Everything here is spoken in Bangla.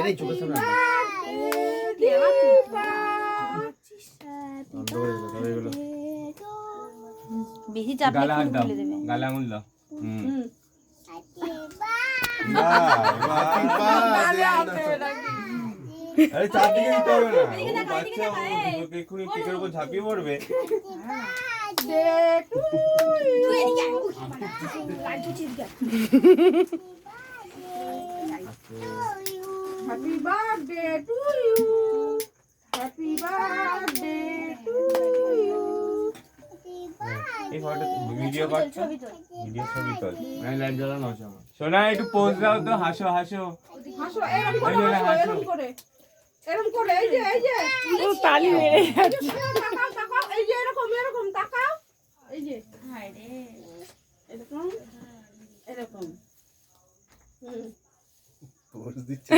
এই চোখের সামনে বেশি চাপ গালে হাত দাও, খুলে দেবে। গালে আঙুল দাও। আরে চারদিকে দিতে হবে না, ও বাচ্চা, ও এক্ষুনি কেকের উপর ঝাঁপিয়ে পড়বে। Happy birthday to you. Happy birthday to you. এই ফটো ভিডিও করছো, ছবি তোল। ভিডিও ছবি তোল। লাইট জ্বালানো আছে আমার। সোনা একটু পোজ দাও তো, হাসো হাসো। হাসো এরকম করে হাসো, এরকম করে। এরকম করে এই যে ও তালি মেরে যাচ্ছে। তাকাও তাকাও এই যে এরকম তাকাও এই যে হায় রে। এরকম এরকম পোজ দিচ্ছে